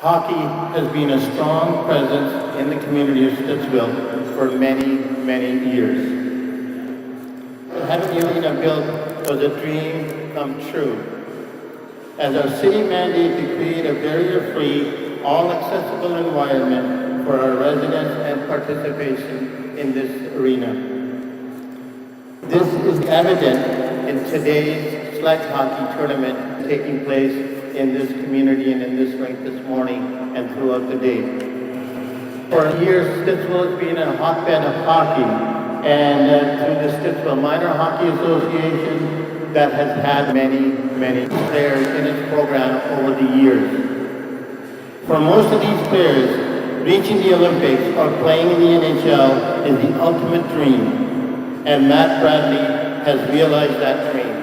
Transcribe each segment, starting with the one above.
Hockey has been a strong presence in the community of Stittsville for many, many years. Having the arena built was a dream come true. As our city mandate to create a barrier-free, all-accessible environment for our residents and participation in this arena. This is evident in today's select hockey tournament taking place in this community and in this rink this morning and throughout the day. For years, Stittsville has been a hotbed of hockey, and through the Stittsville Minor Hockey Association that has had many, many players in its program over the years. For most of these players, reaching the Olympics or playing in the NHL is the ultimate dream, and Matt Bradley has realized that dream.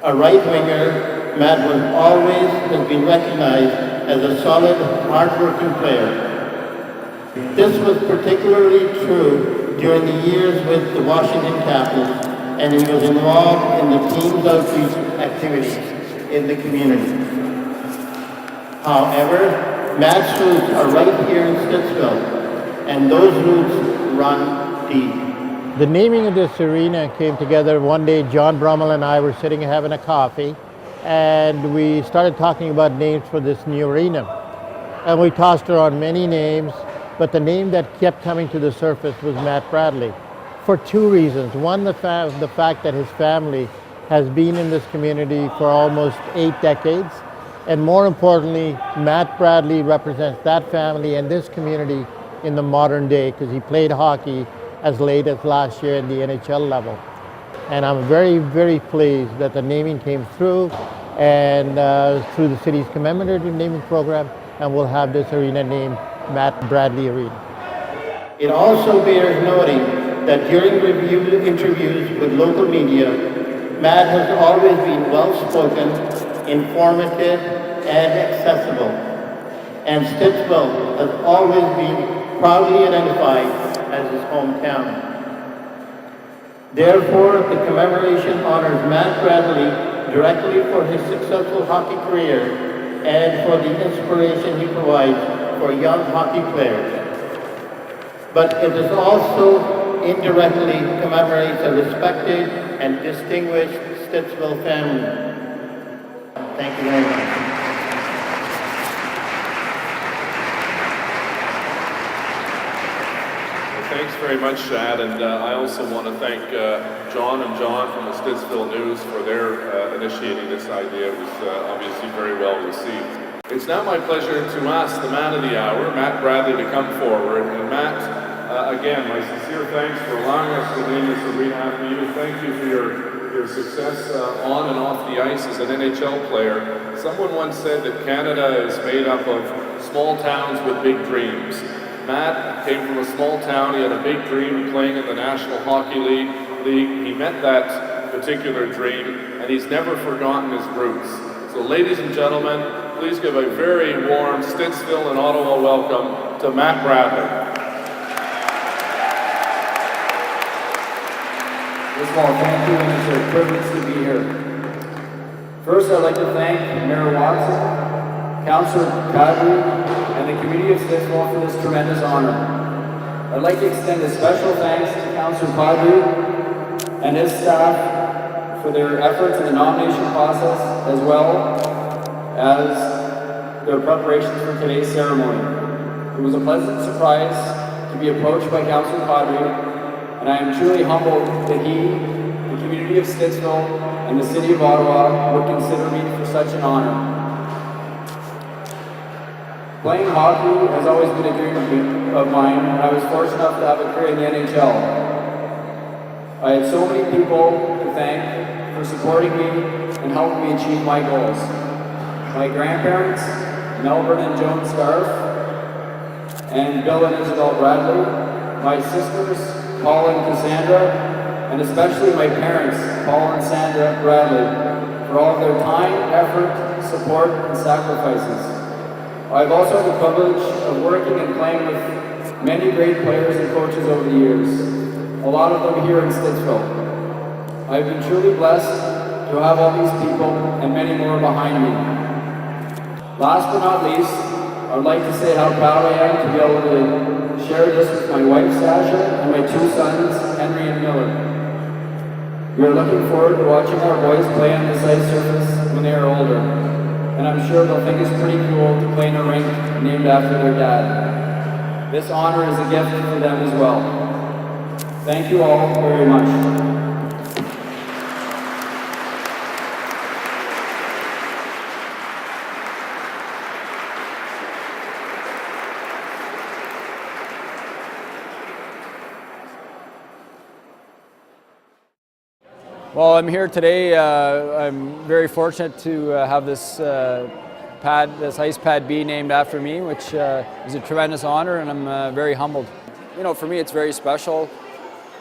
A right winger, Matt has been recognized as a solid, hard-working player. This was particularly true during the years with the Washington Capitals, and he was involved in the team's outreach activities in the community. However, Matt's roots are right here in Stittsville, and those roots run deep. The naming of this arena came together one day. John Brummel and I were sitting having a coffee, and we started talking about names for this new arena. And we tossed around many names, but the name that kept coming to the surface was Matt Bradley, for two reasons. One, the fact that his family has been in this community for almost 8 decades, and more importantly, Matt Bradley represents that family and this community in the modern day because he played hockey as late as last year at the NHL level. And I'm very, very pleased that the naming came through and through the city's commemorative naming program, and we'll have this arena named Matt Bradley Arena. It also bears noting that during interviews with local media, Matt has always been well-spoken, informative, and accessible. And Stittsville has always been proudly identified as his hometown. Therefore, the commemoration honors Matt Bradley directly for his successful hockey career and for the inspiration he provides for young hockey players. But it is also indirectly commemorates a respected and distinguished Stittsville family. Thank you very much. Thanks very much, Shad, and I also want to thank John and John from the Stittsville News for their initiating this idea. It was obviously very well received. It's now my pleasure to ask the man of the hour, Matt Bradley, to come forward. And Matt, again, my sincere thanks for allowing us to name this arena after you. Thank you for your success on and off the ice as an NHL player. Someone once said that Canada is made up of small towns with big dreams. Matt came from a small town. He had a big dream of playing in the National Hockey League. He met that particular dream, and he's never forgotten his roots. So ladies and gentlemen, please give a very warm Stittsville and Ottawa welcome to Matt Bradley. First of all, thank you, and it's a privilege to be here. First, I'd like to thank Mayor Watson, Councillor Cadbury, and the community of Stittsville for this tremendous honor. I'd like to extend a special thanks to Councillor Cadbury and his staff for their efforts in the nomination process, as well as their preparations for today's ceremony. It was a pleasant surprise to be approached by Councillor Cadbury, and I am truly humbled that he, the community of Stittsville, and the city of Ottawa would consider me for such an honor. Playing hockey has always been a dream of mine, and I was fortunate enough to have a career in the NHL. I had so many people to thank for supporting me and helping me achieve my goals. My grandparents, Melbourne and Joan Scarf, and Bill and Isabel Bradley, my sisters, Paul and Cassandra, and especially my parents, Paul and Sandra Bradley, for all of their time, effort, support, and sacrifices. I've also had the privilege of working and playing with many great players and coaches over the years, a lot of them here in Stittsville. I've been truly blessed to have all these people and many more behind me. Last but not least, I would like to say how proud I am to be able to share this with my wife Sasha and my two sons, Henry and Miller. We are looking forward to watching our boys play on this ice surface when they are older, and I'm sure they'll think it's pretty cool to play in a rink named after their dad. This honor is a gift for them as well. Thank you all very much. Well, I'm here today. I'm very fortunate to have this this ice pad be named after me, which is a tremendous honor, and I'm very humbled. You know, for me, it's very special.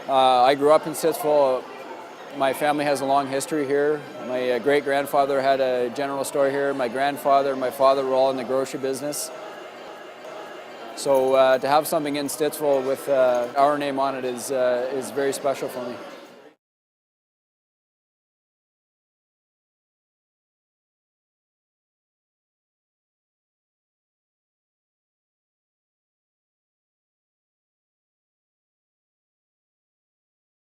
I grew up in Stittsville. My family has a long history here. My great-grandfather had a general store here. My grandfather and my father were all in the grocery business. So to have something in Stittsville with our name on it is very special for me.